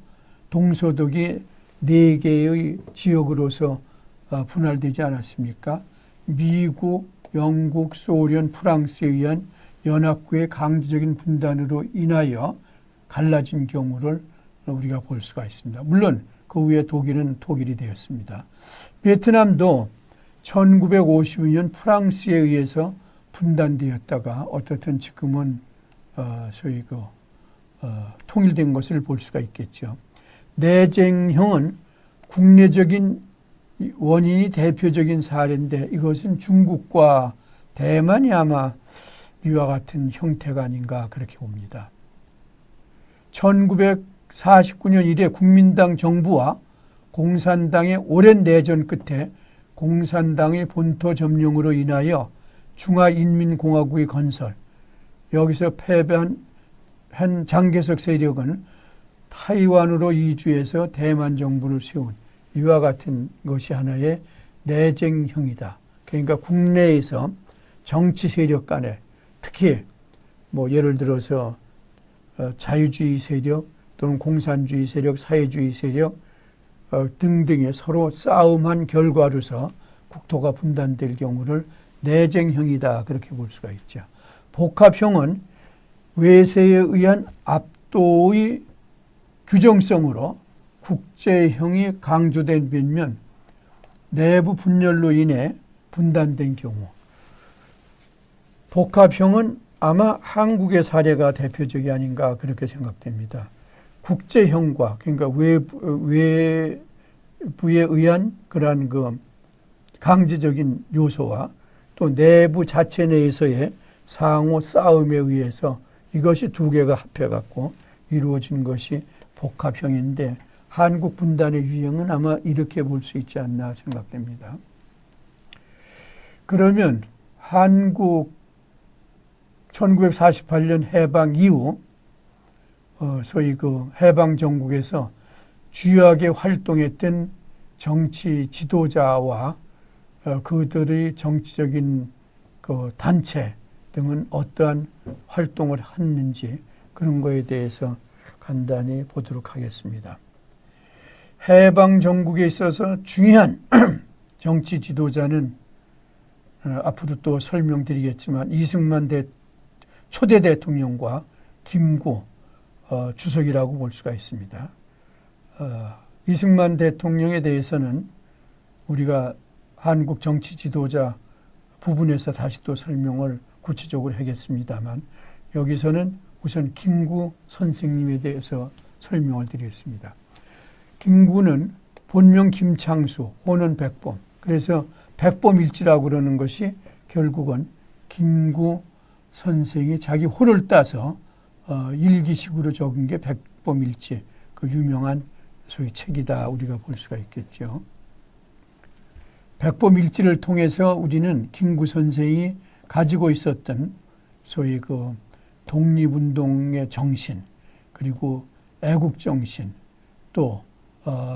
동서독이 4개의 지역으로서 분할되지 않았습니까? 미국, 영국, 소련, 프랑스에 의한 연합국의 강제적인 분단으로 인하여 갈라진 경우를 우리가 볼 수가 있습니다. 물론 그 후에 독일은 독일이 되었습니다. 베트남도 1952년 프랑스에 의해서 분단되었다가 어떻든 지금은 소위 통일된 것을 볼 수가 있겠죠. 내쟁형은 국내적인 원인이 대표적인 사례인데 이것은 중국과 대만이 아마 이와 같은 형태가 아닌가 그렇게 봅니다. 1949년 이래 국민당 정부와 공산당의 오랜 내전 끝에 공산당의 본토 점령으로 인하여 중화인민공화국의 건설, 여기서 패배한 장개석 세력은 타이완으로 이주해서 대만 정부를 세운 이와 같은 것이 하나의 내쟁형이다. 그러니까 국내에서 정치 세력 간에 특히 예를 들어서 자유주의 세력 또는 공산주의 세력, 사회주의 세력 등등의 서로 싸움한 결과로서 국토가 분단될 경우를 내쟁형이다 그렇게 볼 수가 있죠. 복합형은 외세에 의한 압도의 규정성으로 국제형이 강조된 반면 내부 분열로 인해 분단된 경우, 복합형은 아마 한국의 사례가 대표적이 아닌가 그렇게 생각됩니다. 국제형과 그러니까 외부에 의한 그러한 강제적인 요소와 또 내부 자체 내에서의 상호 싸움에 의해서 이것이 두 개가 합해갖고 이루어진 것이 복합형인데 한국 분단의 유형은 아마 이렇게 볼 수 있지 않나 생각됩니다. 그러면 한국 1948년 해방 이후 소위 해방 정국에서 주요하게 활동했던 정치 지도자와 그들의 정치적인 단체 등은 어떠한 활동을 했는지 그런 거에 대해서 간단히 보도록 하겠습니다. 해방 정국에 있어서 중요한 정치 지도자는 앞으로 또 설명드리겠지만 이승만 초대 대통령과 김구 주석이라고 볼 수가 있습니다. 이승만 대통령에 대해서는 우리가 한국 정치 지도자 부분에서 다시 또 설명을 구체적으로 하겠습니다만 여기서는 우선 김구 선생님에 대해서 설명을 드리겠습니다. 김구는 본명 김창수, 호는 백범, 그래서 백범일지라고 그러는 것이 결국은 김구 선생이 자기 호를 따서 일기식으로 적은 게 백범일지, 그 유명한 소위 책이다 우리가 볼 수가 있겠죠. 백범일지를 통해서 우리는 김구 선생이 가지고 있었던 소위 그 독립운동의 정신, 그리고 애국정신, 또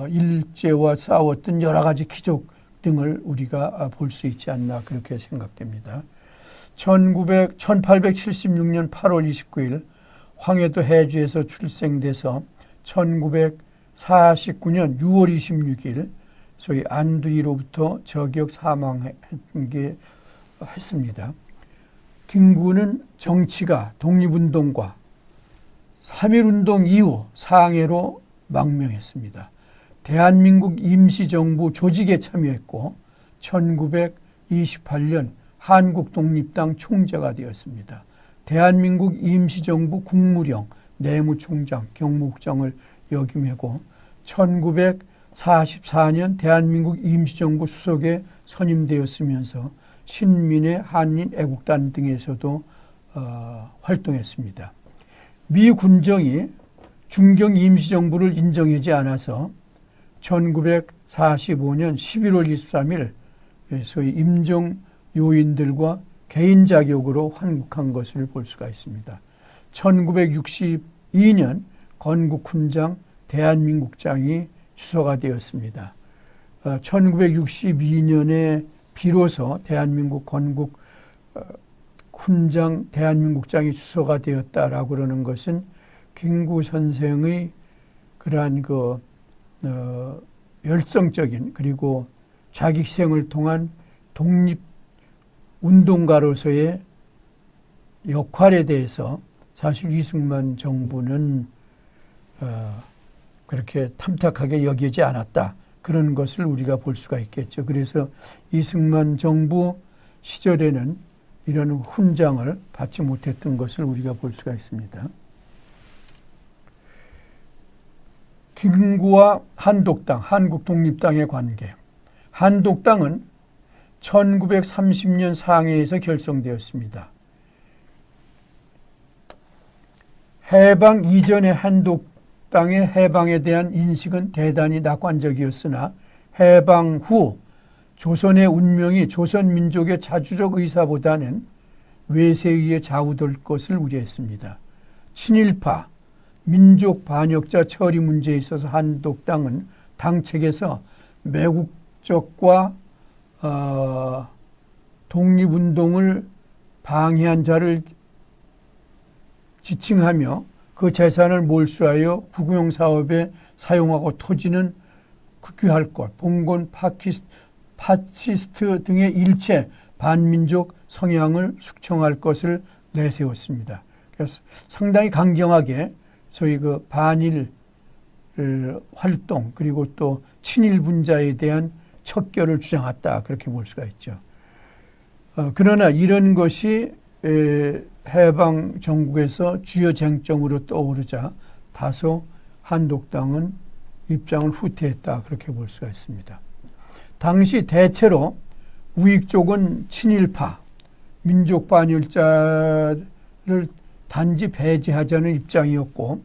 일제와 싸웠던 여러 가지 기적 등을 우리가 볼 수 있지 않나 그렇게 생각됩니다. 1876년 8월 29일 황해도 해주에서 출생돼서 1949년 6월 26일 소위 안두이로부터 저격 사망했습니다. 김구는 정치가 독립운동과 3.1운동 이후 상해로 망명했습니다. 대한민국 임시정부 조직에 참여했고 1928년 한국독립당 총재가 되었습니다. 대한민국 임시정부 국무령, 내무총장, 경무국장을 역임하고 1944년 대한민국 임시정부 수석에 선임되었으면서 신민의 한인 애국단 등에서도 활동했습니다. 미 군정이 중경 임시정부를 인정하지 않아서 1945년 11월 23일 소위 임종 요인들과 개인 자격으로 환국한 것을 볼 수가 있습니다. 1962년 건국훈장 대한민국장이 주소가 되었습니다. 1962년에 비로소 대한민국 건국 훈장 대한민국장이 주소가 되었다라고 그러는 것은 김구 선생의 그러한 열성적인 그리고 자기 희생을 통한 독립운동가로서의 역할에 대해서 사실 이승만 정부는 그렇게 탐탁하게 여기지 않았다. 그런 것을 우리가 볼 수가 있겠죠. 그래서 이승만 정부 시절에는 이런 훈장을 받지 못했던 것을 우리가 볼 수가 있습니다. 김구와 한독당, 한국독립당의 관계. 한독당은 1930년 상해에서 결성되었습니다. 해방 이전의 한독당의 해방에 대한 인식은 대단히 낙관적이었으나 해방 후 조선의 운명이 조선민족의 자주적 의사보다는 외세에 의해 좌우될 것을 우려했습니다. 친일파, 민족 반역자 처리 문제에 있어서 한독당은 당책에서 매국적과 독립운동을 방해한 자를 지칭하며 그 재산을 몰수하여 부구용 사업에 사용하고 토지는 국유할 것, 봉건 파시스트 등의 일체 반민족 성향을 숙청할 것을 내세웠습니다. 그래서 상당히 강경하게 소위 그 반일 활동 그리고 또 친일 분자에 대한 척결을 주장했다 그렇게 볼 수가 있죠. 그러나 이런 것이 해방 정국에서 주요 쟁점으로 떠오르자 다소 한독당은 입장을 후퇴했다 그렇게 볼 수가 있습니다. 당시 대체로 우익 쪽은 친일파, 민족 반일자를 단지 배제하자는 입장이었고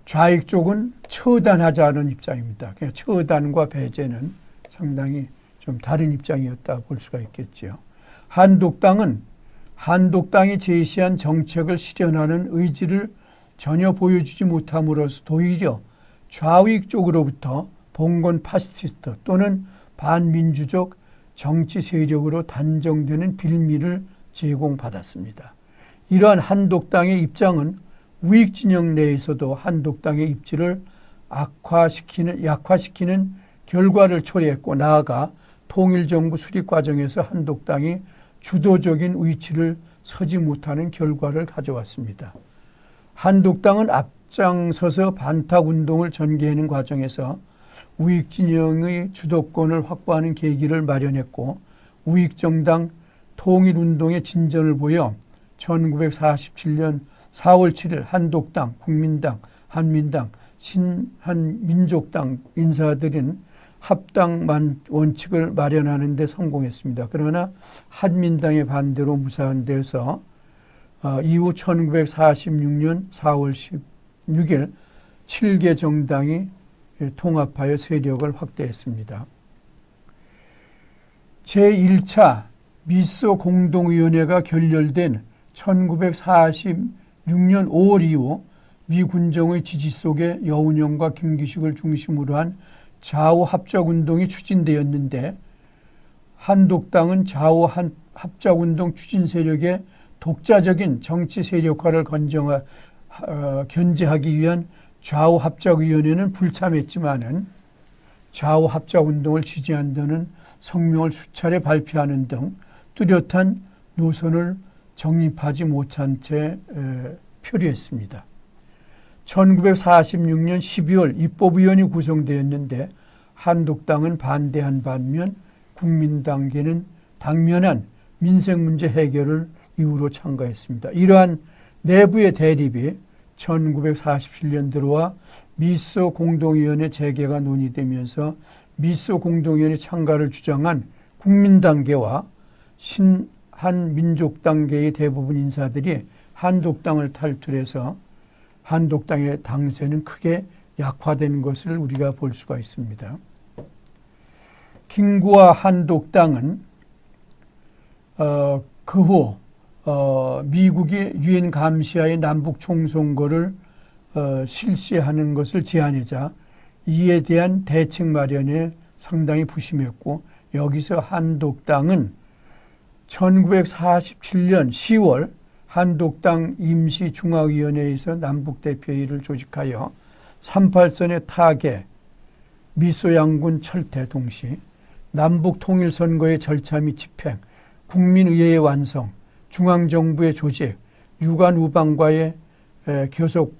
좌익 쪽은 처단하자는 입장입니다. 그러니까 처단과 배제는 상당히 좀 다른 입장이었다 볼 수가 있겠죠. 한독당은 한독당이 제시한 정책을 실현하는 의지를 전혀 보여주지 못함으로써 도리어 좌익 쪽으로부터 봉건 파시스트 또는 반민주적 정치 세력으로 단정되는 빌미를 제공받았습니다. 이러한 한독당의 입장은 우익 진영 내에서도 한독당의 입지를 약화시키는 결과를 초래했고 나아가 통일정부 수립 과정에서 한독당이 주도적인 위치를 서지 못하는 결과를 가져왔습니다. 한독당은 앞장서서 반탁운동을 전개하는 과정에서 우익 진영의 주도권을 확보하는 계기를 마련했고 우익정당 통일운동의 진전을 보여 1947년 4월 7일 한독당, 국민당, 한민당, 신한민족당 인사들은 합당 원칙을 마련하는 데 성공했습니다. 그러나 한민당의 반대로 무산돼서 이후 1946년 4월 16일 7개 정당이 통합하여 세력을 확대했습니다. 제1차 미소 공동위원회가 결렬된 1946년 5월 이후 미 군정의 지지 속에 여운형과 김기식을 중심으로 한 좌우 합작운동이 추진되었는데 한독당은 좌우 합작운동 추진 세력의 독자적인 정치 세력화를 견제하기 위한 좌우 합작위원회는 불참했지만은 좌우 합작운동을 지지한다는 성명을 수차례 발표하는 등 뚜렷한 노선을 정립하지 못한 채 표류했습니다. 1946년 12월 입법위원회 구성되었는데 한독당은 반대한 반면 국민당계는 당면한 민생문제 해결을 이유로 참가했습니다. 이러한 내부의 대립이 1947년 들어와 미소 공동위원회 재개가 논의되면서 미소 공동위원회 참가를 주장한 국민당계와 한민족당계의 대부분 인사들이 한독당을 탈출해서 한독당의 당세는 크게 약화된 것을 우리가 볼 수가 있습니다. 김구와 한독당은 그 후 미국이 유엔 감시하에 남북 총선거를 실시하는 것을 제안하자 이에 대한 대책 마련에 상당히 부심했고 여기서 한독당은 1947년 10월 한독당 임시중앙위원회에서 남북대표회의를 조직하여 38선의 타계, 미소양군 철퇴 동시 남북통일선거의 절차 및 집행, 국민의회의 완성, 중앙정부의 조직, 유관우방과의 교섭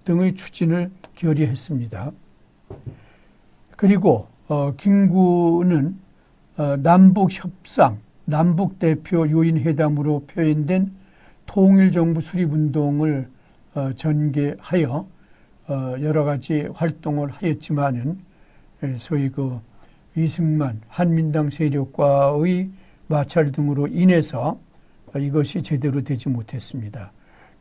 등의 추진을 결의했습니다. 그리고 김구는 남북협상, 남북대표 요인회담으로 표현된 통일정부 수립운동을 전개하여 여러 가지 활동을 하였지만은 소위 그 이승만 한민당 세력과의 마찰 등으로 인해서 이것이 제대로 되지 못했습니다.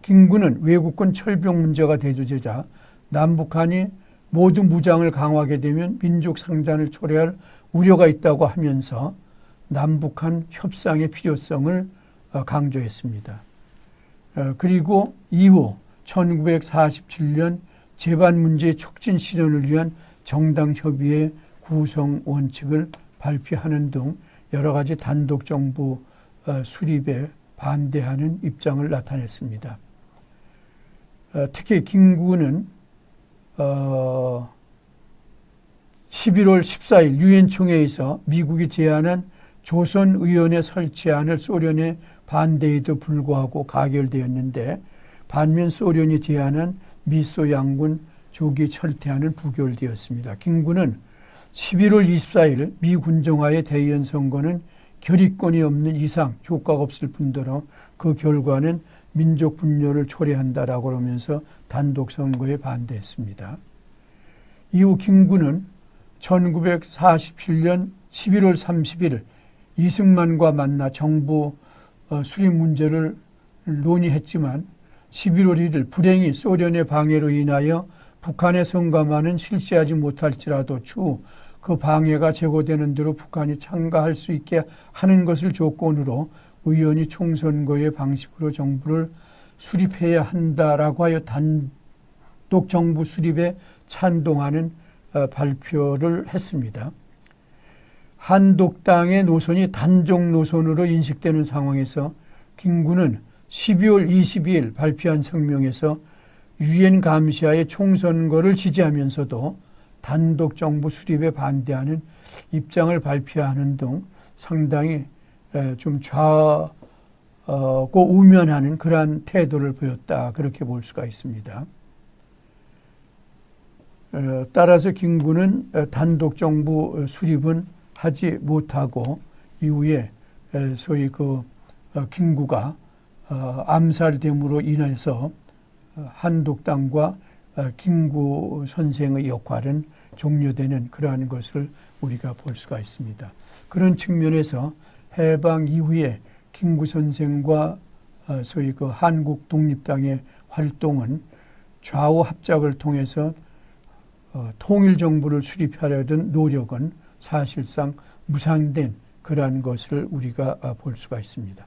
김구는 외국군 철병 문제가 대두되자 남북한이 모두 무장을 강화하게 되면 민족 상잔을 초래할 우려가 있다고 하면서 남북한 협상의 필요성을 강조했습니다. 그리고 이후 1947년 제반 문제 촉진 실현을 위한 정당협의회 구성 원칙을 발표하는 등 여러 가지 단독 정부 수립에 반대하는 입장을 나타냈습니다. 특히 김구는 11월 14일 유엔 총회에서 미국이 제안한 조선의원회 설치안을 소련의 반대에도 불구하고 가결되었는데 반면 소련이 제안한 미소 양군 조기 철퇴안은 부결되었습니다. 김구는 11월 24일 미 군정화의 대의원 선거는 결의권이 없는 이상 효과가 없을 뿐더러 그 결과는 민족 분열을 초래한다라고 하면서 단독 선거에 반대했습니다. 이후 김구는 1947년 11월 30일 이승만과 만나 정부 수립 문제를 논의했지만 11월 1일 불행히 소련의 방해로 인하여 북한의 성감화는 실시하지 못할지라도 추후 그 방해가 제거되는 대로 북한이 참가할 수 있게 하는 것을 조건으로 의원이 총선거의 방식으로 정부를 수립해야 한다라고 하여 단독 정부 수립에 찬동하는 발표를 했습니다. 한독당의 노선이 단독 노선으로 인식되는 상황에서 김구는 12월 22일 발표한 성명에서 유엔 감시하에 총선거를 지지하면서도 단독 정부 수립에 반대하는 입장을 발표하는 등 상당히 좀 좌고 우면하는 그러한 태도를 보였다, 그렇게 볼 수가 있습니다. 따라서 김구는 단독 정부 수립은 하지 못하고 이후에 소위 그 김구가 암살됨으로 인해서 한독당과 김구 선생의 역할은 종료되는 그러한 것을 우리가 볼 수가 있습니다. 그런 측면에서 해방 이후에 김구 선생과 소위 그 한국 독립당의 활동은 좌우 합작을 통해서 통일 정부를 수립하려던 노력은 사실상 무산된 그러한 것을 우리가 볼 수가 있습니다.